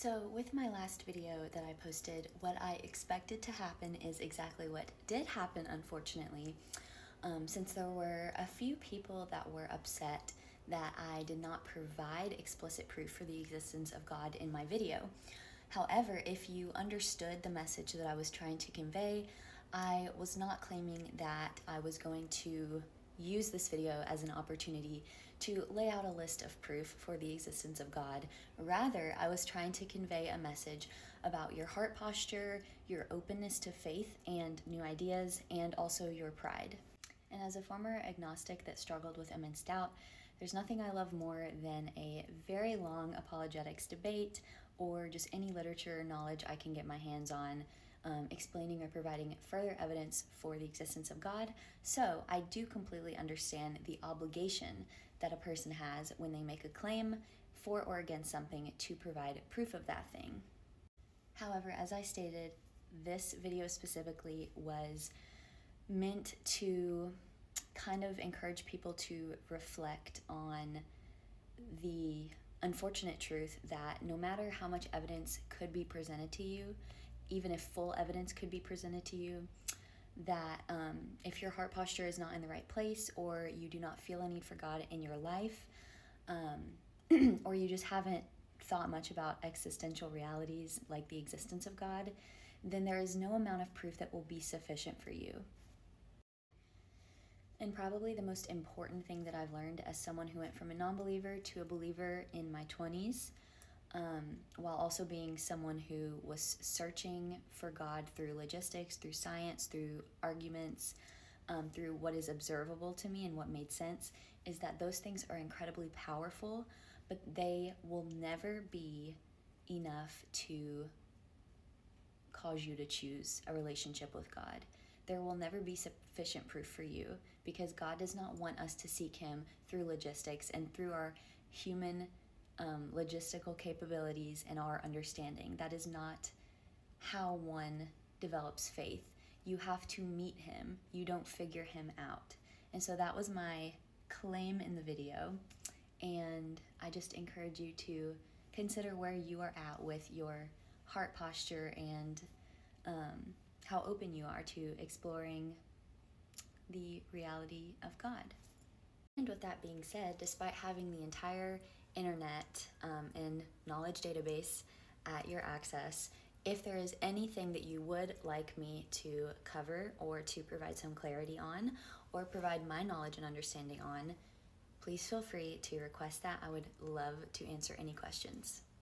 So with my last video that I posted, what I expected to happen is exactly what did happen, unfortunately, since there were a few people that were upset that I did not provide explicit proof for the existence of God in my video. However, if you understood the message that I was trying to convey, I was not claiming that I was going to use this video as an opportunity to lay out a list of proof for the existence of God. Rather, I was trying to convey a message about your heart posture, your openness to faith and new ideas, and also your pride. And as a former agnostic that struggled with immense doubt, there's nothing I love more than a very long apologetics debate or just any literature or knowledge I can get my hands on, explaining or providing further evidence for the existence of God. So I do completely understand the obligation that a person has when they make a claim for or against something to provide proof of that thing. However, as I stated, this video specifically was meant to kind of encourage people to reflect on the unfortunate truth that no matter how much evidence could be presented to you, even if full evidence could be presented to you, that if your heart posture is not in the right place, or you do not feel a need for God in your life, or you just haven't thought much about existential realities like the existence of God, then there is no amount of proof that will be sufficient for you. And probably the most important thing that I've learned as someone who went from a non-believer to a believer in my 20s, while also being someone who was searching for God through logistics, through science, through arguments, through what is observable to me and what made sense, is that those things are incredibly powerful, but they will never be enough to cause you to choose a relationship with God. There will never be sufficient proof for you because God does not want us to seek Him through logistics and through our human logistical capabilities and our understanding. That is not how one develops faith. You have to meet Him. You don't figure Him out. And so that was my claim in the video. And I just encourage you to consider where you are at with your heart posture and how open you are to exploring the reality of God. And with that being said, despite having the entire internet and knowledge database at your access, if there is anything that you would like me to cover or to provide some clarity on or provide my knowledge and understanding on, please feel free to request that. I would love to answer any questions.